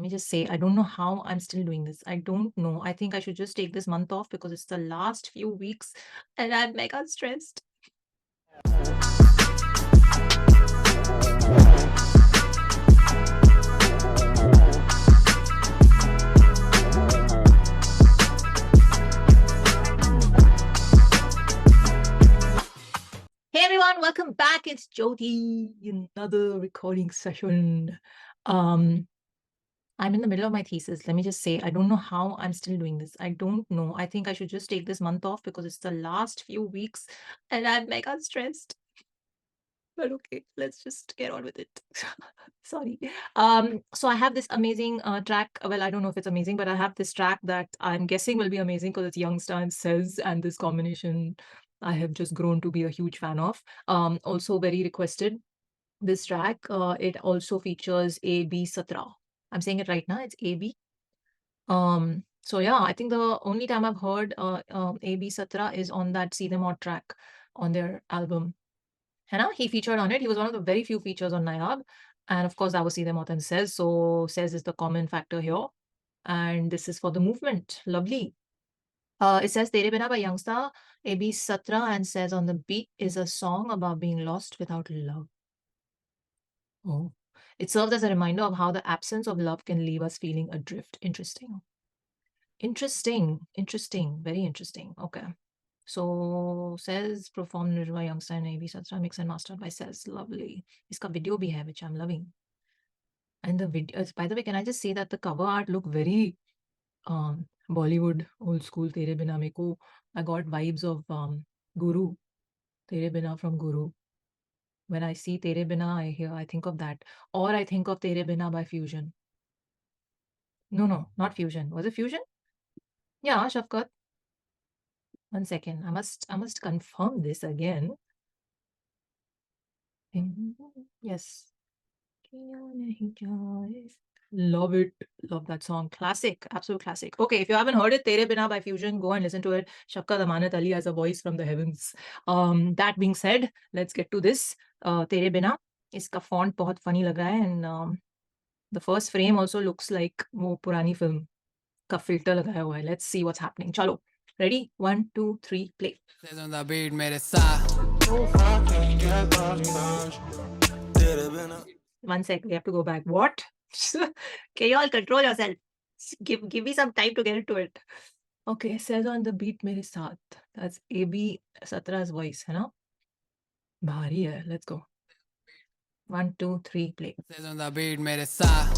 me just say, I don't know how I'm still doing this. I don't know. I think I should just take this month off because it's the last few weeks and I'm mega stressed. Hey everyone, welcome back. It's Jyoti, another recording session. I'm in the middle of my thesis. Let me just say, I don't know how I'm still doing this. I don't know. I think I should just take this month off because it's the last few weeks and I'm mega stressed. But okay, let's just get on with it. Sorry. So I have this amazing track. Well, I don't know if it's amazing, but I have this track that I'm guessing will be amazing because it's Yungsta and Says, and this combination I have just grown to be a huge fan of. Also very requested. This track, it also features AB17. I'm saying it right now. It's AB. So yeah, I think the only time I've heard AB17 is on that See Them Out track on their album. He featured on it. He was one of the very few features on Nayab. And of course, that was See Them Out and Says. So Says is the common factor here. And this is for the movement. Lovely. It says Tere Bina by Yungsta, AB17, and Says on the beat is a song about being lost without love. Oh. It serves as a reminder of how the absence of love can leave us feeling adrift. Interesting. Interesting. Very interesting. Okay. So Says performed by Yungsta and AB17, mixed and mastered by Says. Lovely. Iska video bhi hai, which I'm loving. And the video, by the way, can I just say that the cover art look very Bollywood, old school Tere Bina meko. I got vibes of Guru, Tere Bina from Guru. When I see Tere Bina, I think of that. Or I think of Tere Bina by Fusion. No, not Fusion. Was it Fusion? Yeah, Shafkat. 1 second. I must confirm this again. Yes. Love it. Love that song. Classic. Absolute classic. Okay, if you haven't heard it, Tere Bina by Fusion, go and listen to it. Shafkat Amanat Ali as a voice from the heavens. That being said, let's get to this. Tere Bina. Iska font बहुत funny लग रहा है, and the first frame also looks like वो पुरानी film का filter लगाया हुआ है. Let's see what's happening. चलो. Ready? 1, 2, 3, play. On the beat, मेरे साथ. 1 sec, we have to go back. What? Can you all control yourself? Give me some time to get into it. Okay, Says on the beat मेरे साथ. That's AB17's voice, है ना? भारी है. Let's go. 1, 2, 3, play. Says on the beat, मेरे साथ.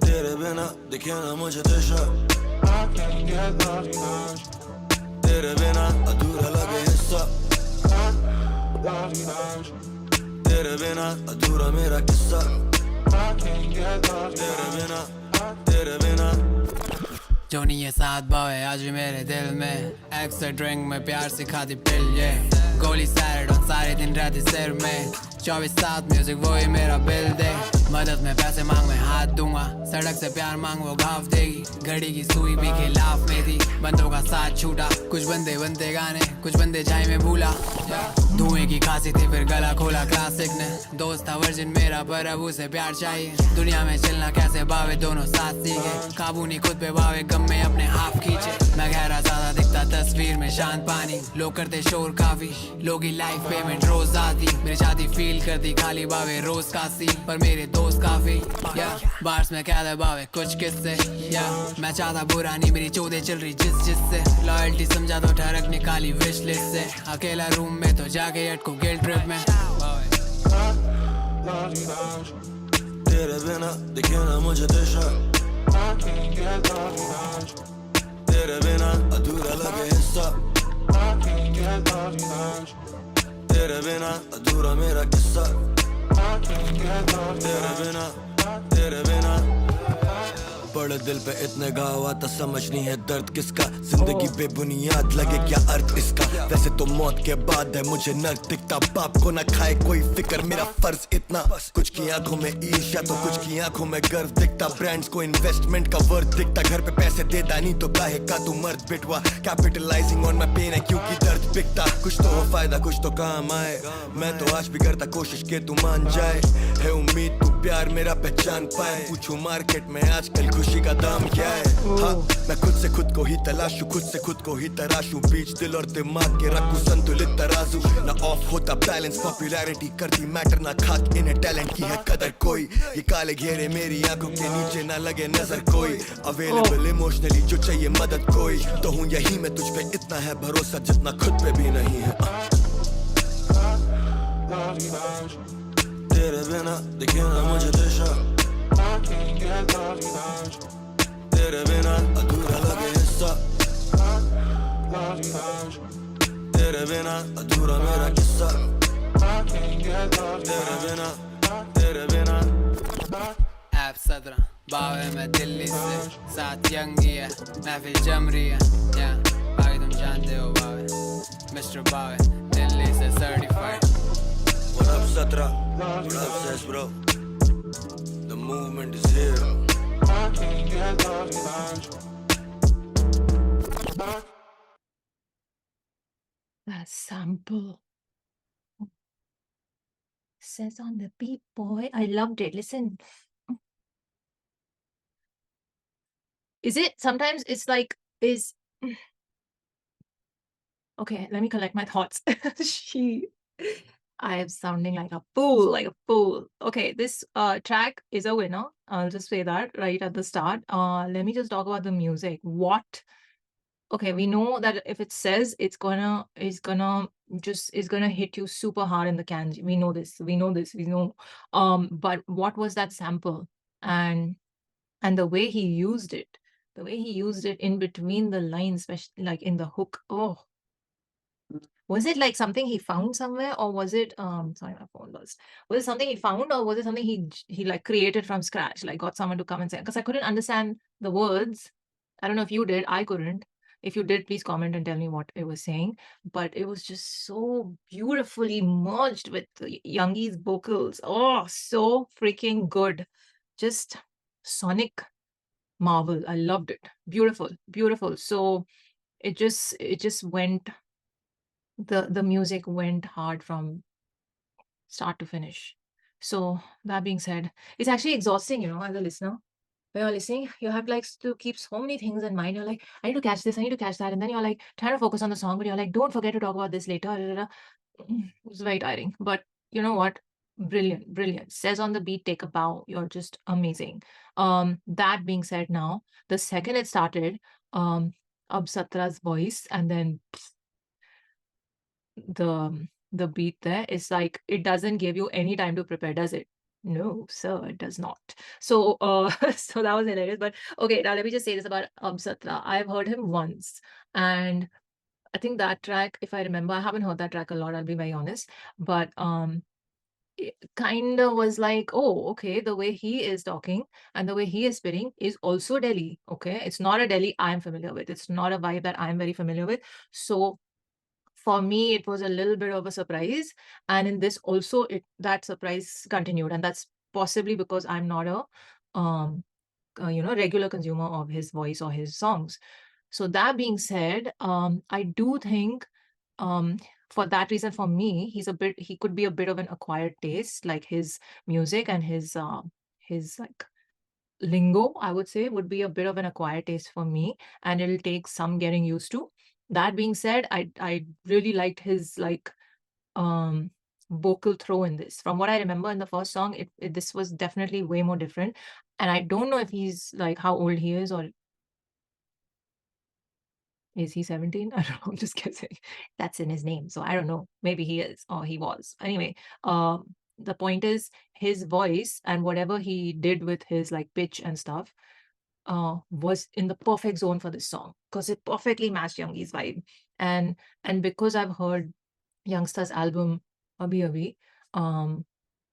तेरे बिना दिखे ना मुझे दिशा. तेरे बिना अधूरा लगे हिस्सा. तेरे बिना अधूरा मेरा किस्सा. तेरे बिना जो नहीं है साथ बावे आज भी मेरे दिल में. एक्स्ट्रा ड्रिंक में प्यार सिखाती पिल ये. गोली सैरड और सारे दिन रहती सिर में. 24/7 म्यूजिक वही मेरा बिल दे. मदद में पैसे मांग मैं हाथ दूंगा. सड़क से प्यार मांग वो घाव देगी. घड़ी की सुई भी खिलाफ में थी. बंदों का साथ छूटा. कुछ बंदे बनते गाने कुछ बंदे चाय में भूला. धुएं की खांसी थी फिर गला खोला क्लासिक ने. दोस्त था वर्जिन मेरा पर अब उसे प्यार चाहिए. दुनिया में चलना कैसे बावे दोनों साथ सीखे. काबू नहीं खुद पे बावे गम में अपने हाथ खींचे. मैं गहरा ज्यादा दिखता तस्वीर में शांत पानी. लोग करते शोर काफी. लोग की लाइफ पेमेंट रोज आती. मेरी शादी फील करती खाली बावे रोज कासी. पर मेरे दोस्त काफी. बार्स में क्या है बावे कुछ किस्से. मैं चाहता बुरा नहीं मेरी चौधे चल रही जिससे. लॉयल्टी समझा तो ठरक निकाली विश लिस्ट से. अकेला रूम में तो जाके अटको गिल्ट ट्रिप में. तेरे बिना दिखे ना मुझे दिशा. तेरे बिना अधूरा लगे हिस्सा. तेरे बिना अधूरा मेरा किस्सा. तेरे बिना बड़े दिल पे इतने घाव आता समझ नहीं है दर्द किसका. जिंदगी बेबुनियाद लगे क्या अर्थ इसका. वैसे तो मौत के बाद है मुझे नर्क दिखता. बाप को ना खाए कोई फिक्र मेरा फर्ज इतना. कुछ की आंखों में ईर्ष्या तो कुछ की आंखों में गर्व दिखता. ब्रांड्स को इन्वेस्टमेंट का वर्थ दिखता. घर पे पैसे देता नहीं तो काहे का तू मर्द बिटवा. कैपिटलाइजिंग ऑन माय पेन है क्योंकि दर्द बिकता. कुछ तो हो फायदा कुछ तो काम आए. मैं तो आज भी करता कोशिश के तू मान जाए. है उम्मीद तू प्यार मेरा पहचान पाए, पूछूं मार्केट में आजकल खुशी का दाम क्या है। हाँ, मैं खुद से खुद को ही तलाशूं, खुद से खुद को ही तराशूं, बीच दिल और दिमाग के रखूं संतुलित तराजू। ना ऑफ होता बैलेंस, पॉपुलैरिटी करती मैटर, ना खाक इन्हें टैलेंट की है कदर कोई। ये काले घेरे मेरी आंखों के नीचे, ना लगे नजर कोई। अवेलेबल इमोशनली जो चाहिए मदद कोई, तो हूँ यही मैं तुझ पे, इतना है भरोसा जितना खुद पे भी नहीं है। तेरे बिना दिखे ना मुझे दिशा, तेरे बिना अधूरा लगे हिस्सा, तेरे बिना अधूरा मेरा किस्सा, तेरे बिना, तेरे बिना। AB17 बावे मैं दिल्ली से, साथ यंगी है महफिल जम रही है, बाकी तुम जानते हो बावे, मिस्टर बावे दिल्ली से certified. What up 17? What up Sesh bro? The movement is here. I can't get love without you. That sample says on the beat, boy. I loved it. Listen. Is it sometimes it's like is okay, let me collect my thoughts. she I am sounding like a fool, like a fool. Okay, this track is a winner. I'll just say that right at the start. Let me just talk about the music. What? Okay, we know that if it says it's gonna hit you super hard in the can. We know this. We know this. We know. But what was that sample? And the way he used it, the way he used it in between the lines, especially like in the hook. Oh, was it like something he found somewhere, or was it sorry, my phone buzzed. Was it something he found, or was it something he like created from scratch, like got someone to come and say? Because I couldn't understand the words. I don't know if you did. I couldn't. If you did, please comment and tell me what it was saying. But it was just so beautifully merged with Youngi's vocals. Oh, so freaking good. Just sonic marvel. I loved it. Beautiful, beautiful. So it just went, the music went hard from start to finish. So that being said, it's actually exhausting, as a listener. When you're listening, you have like to keep so many things in mind. You're like, I need to catch this, I need to catch that, and then you're like trying to focus on the song, but you're like, don't forget to talk about this later. Da, da, da. It's very tiring, but you know what? Brilliant, brilliant. Says on the beat, take a bow. You're just amazing. That being said, now the second it started, Absatra's voice, and then the beat there is like it doesn't give you any time to prepare, does it? No, sir, it does not. So so that was hilarious. But okay, now let me just say this about Satra. I've heard him once, and I think that track, if I remember, I haven't heard that track a lot, I'll be very honest. But it kind of was like, oh, okay, the way he is talking and the way he is spitting is also Delhi. Okay, it's not a Delhi I'm familiar with. It's not a vibe that I'm very familiar with. So for me, it was a little bit of a surprise. And in this also, that surprise continued. And that's possibly because I'm not a regular consumer of his voice or his songs. So that being said, I do think um, for that reason, for me, he could be a bit of an acquired taste, like his music and his like lingo, I would say, would be a bit of an acquired taste for me, and it'll take some getting used to. That being said, I really liked his like um vocal throw in this. From what I remember in the first song, this was definitely way more different. And I don't know if he's like how old he is, or is he 17? I don't know. I'm just guessing. That's in his name. So I don't know. Maybe he is or he was. Anyway, the point is his voice and whatever he did with his like pitch and stuff was in the perfect zone for this song because it perfectly matched Youngi's vibe. And because I've heard Youngsta's album Abhi Abhi,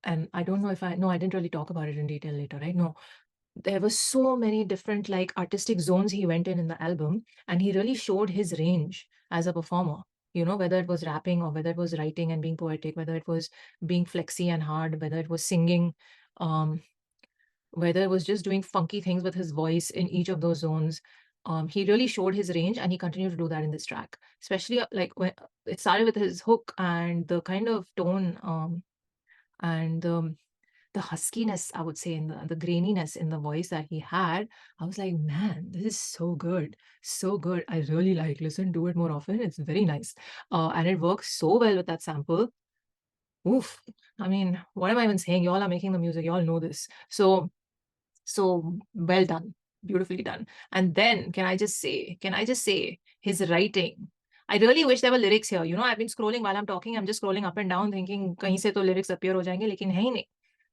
and I don't know if I didn't really talk about it in detail later, right? No, there were so many different like artistic zones he went in the album, and he really showed his range as a performer. Whether it was rapping or whether it was writing and being poetic, whether it was being flexy and hard, whether it was singing, um, whether it was just doing funky things with his voice in each of those zones. He really showed his range, and he continued to do that in this track, especially like when it started with his hook and the kind of tone and the the huskiness, I would say, in the graininess in the voice that he had. I was like, man, this is so good. So good. I really listen to it more often. It's very nice. And it works so well with that sample. Oof. I mean, what am I even saying? Y'all are making the music. Y'all know this. So well done. Beautifully done. And then can I just say his writing. I really wish there were lyrics here. You know, I've been scrolling while I'm talking. I'm just scrolling up and down thinking कहीं से तो lyrics appear हो जाएंगे, लेकिन है ही नहीं.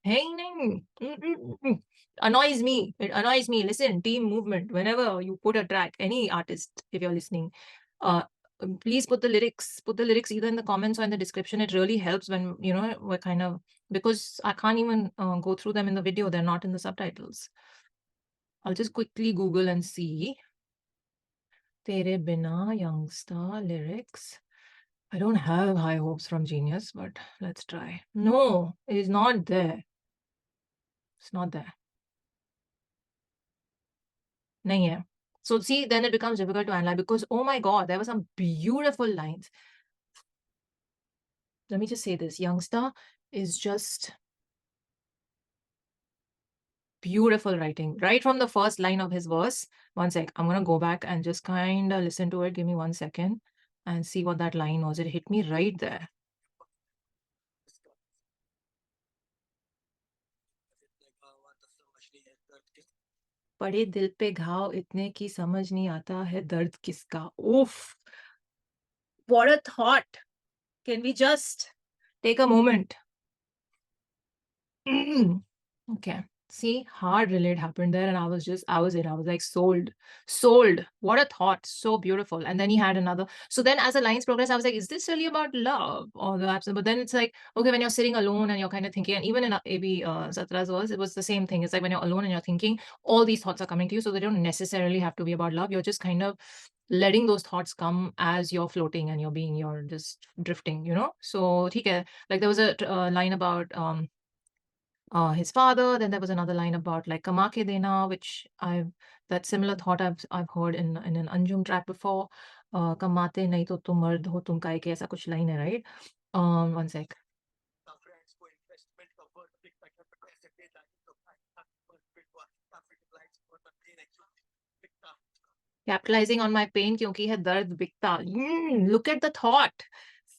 है ही नहीं. Annoys me. It annoys me. Listen, team movement. Whenever you put a track, any artist, if you're listening, uh, please put the lyrics. Put the lyrics either in the comments or in the description. It really helps when, you know, we're kind of, because I can't even go through them in the video. They're not in the subtitles. I'll just quickly Google and see. Tere Bina, Yungsta, lyrics. I don't have high hopes from Genius, but let's try. No, it is not there. It's not there. Nahi hai. So see, then it becomes difficult to analyze because, oh my God, there were some beautiful lines. Let me just say this. Youngster is just beautiful writing. Right from the first line of his verse. One sec. I'm going to go back and just kind of listen to it. Give me 1 second and see what that line was. It hit me right there. पड़े दिल पे घाव इतने की समझ नहीं आता है दर्द किसका. Oof. What a thought. Can we just take a moment? Okay. See, hard relate happened there, and I was like sold. What a thought, so beautiful. And then he had another. So then, as the lines progress, I was like, is this really about love or the absence? But then it's like, okay, when you're sitting alone and you're kind of thinking, and even in AB17's verse, it was the same thing. It's like when you're alone and you're thinking, all these thoughts are coming to you, so they don't necessarily have to be about love. You're just kind of letting those thoughts come as you're floating and you're just drifting, you know. So, okay, like there was a line about his father. Then there was another line about like kama ke dena, which that similar thought I've heard in an Anjum track before. Kamate nahi to tum mard ho tum kai ke, aisa kuch line hai, right? One sec. Capitalizing on my pain kyunki hai dard bikta. Look at the thought.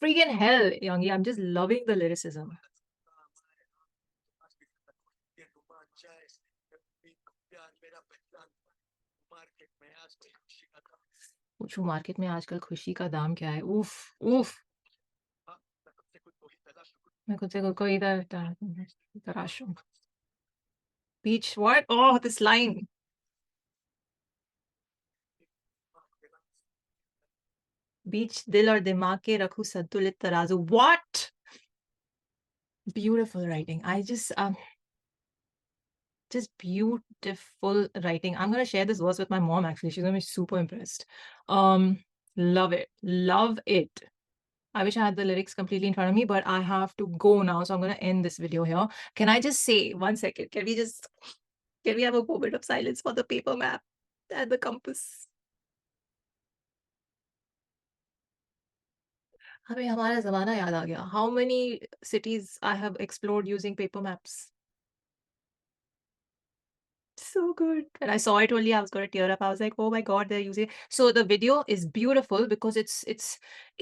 Freaking hell, Youngie. I'm just loving the lyricism. पूछू market में आजकल खुशी का दाम क्या है. उफ उफ. मैं खुद से खुद को इधर तराशूं. Beach, what? Oh, this line. Beach dil aur dimag ke rakhu santulit tarazu. What? Beautiful writing. I just beautiful writing. I'm gonna share this verse with my mom. Actually, she's gonna be super impressed. Love it. Love it. I wish I had the lyrics completely in front of me, but I have to go now, so I'm gonna end this video here. Can I just say 1 second? Can we have a moment of silence for the paper map and the compass? हमें हमारा ज़माना याद आ गया. How many cities I have explored using paper maps? So good. When I saw it only, I was gonna tear up. I was like, oh my God, they're using. So the video is beautiful because it's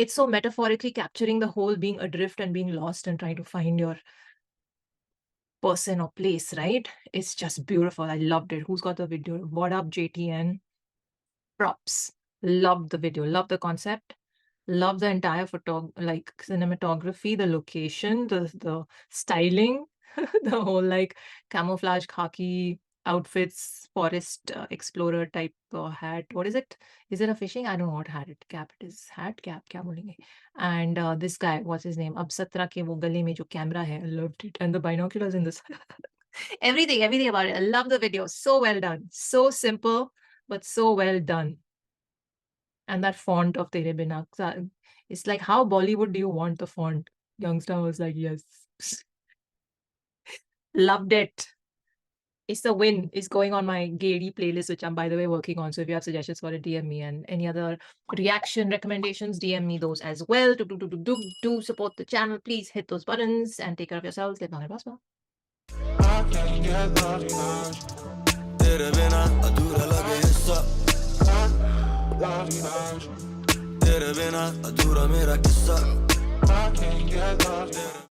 so metaphorically capturing the whole being adrift and being lost and trying to find your person or place, right? It's just beautiful. I loved it. Who's got the video? What up, JTN? Props. Love the video. Love the concept. Love the entire like cinematography, the location, the styling, the whole like camouflage khaki outfits, forest explorer type hat. What is it? Is it a fishing? I don't know what hat it. Cap it is. Hat cap. Kya bolenge? And this guy, what's his name? Absatra ke wo gale mein jo camera hai. I loved it. And the binoculars in this. everything about it. I love the video. So well done. So simple, but so well done. And that font of Tere Bina. It's like, how Bollywood do you want the font? Youngster was like, yes. Loved it. It's a win. It's going on my Gady playlist, which I'm, by the way, working on. So if you have suggestions for it, DM me. And any other reaction recommendations, DM me those as well. Do support the channel. Please hit those buttons and take care of yourselves. Get I can't get lost without you. Tere Bina adhura lage hissa. Lost without you. Tere Bina adhura mera kissa. I can't get lost.